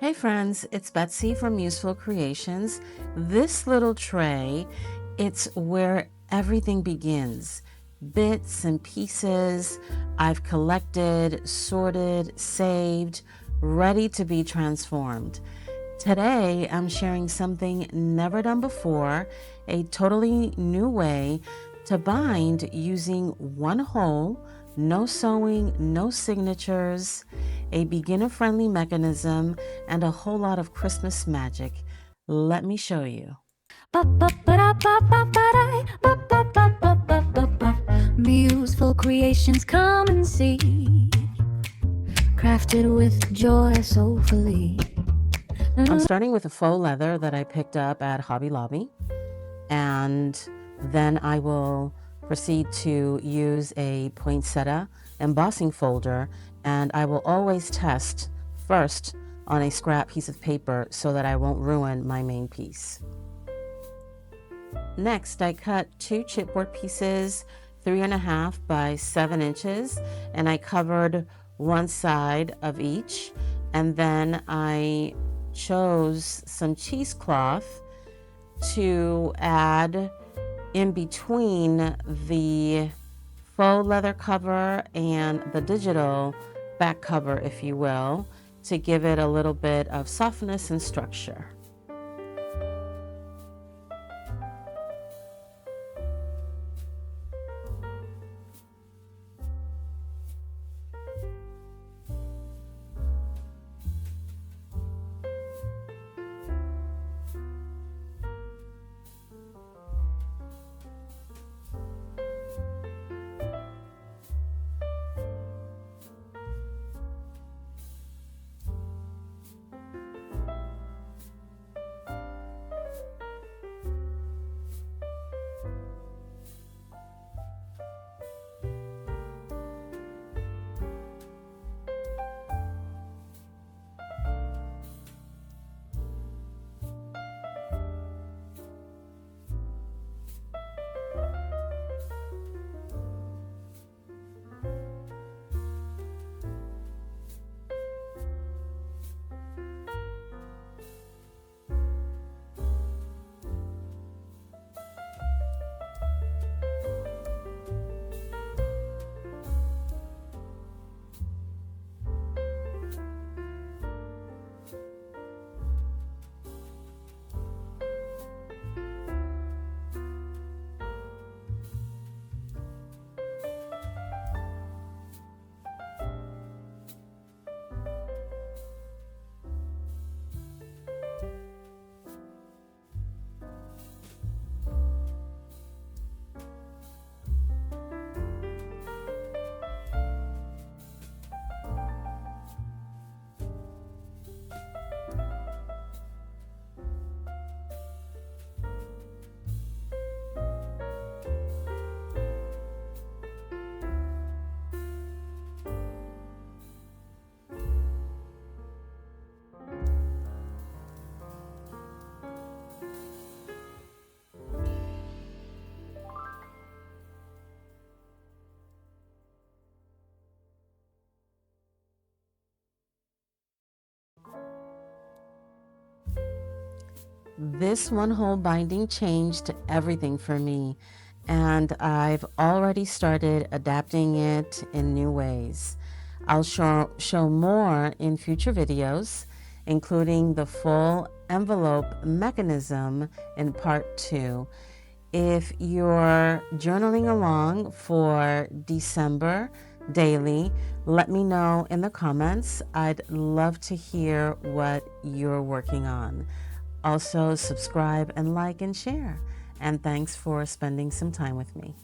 Hey friends, it's Betsy from Museful Creations. This little tray, it's where everything begins. Bits and pieces I've collected, sorted, saved, ready to be transformed. Today, I'm sharing something never done before, a totally new way to bind using one hole, no sewing, no signatures, a beginner-friendly mechanism, and a whole lot of Christmas magic. Let me show you. Museful Creations, come and see. Crafted with joy soulfully. I'm starting with a faux leather that I picked up at Hobby Lobby, and then I will proceed to use a poinsettia embossing folder, and I will always test first on a scrap piece of paper so that I won't ruin my main piece. Next, I cut 2 chipboard pieces, 3.5 by 7 inches, and I covered one side of each, and then I chose some cheesecloth to add in between the faux leather cover and the digital back cover, if you will, to give it a little bit of softness and structure. This one-hole binding changed everything for me, and I've already started adapting it in new ways. I'll show more in future videos, including the full envelope mechanism in part 2. If you're journaling along for December daily, let me know in the comments. I'd love to hear what you're working on. Also, subscribe and like and share. And thanks for spending some time with me.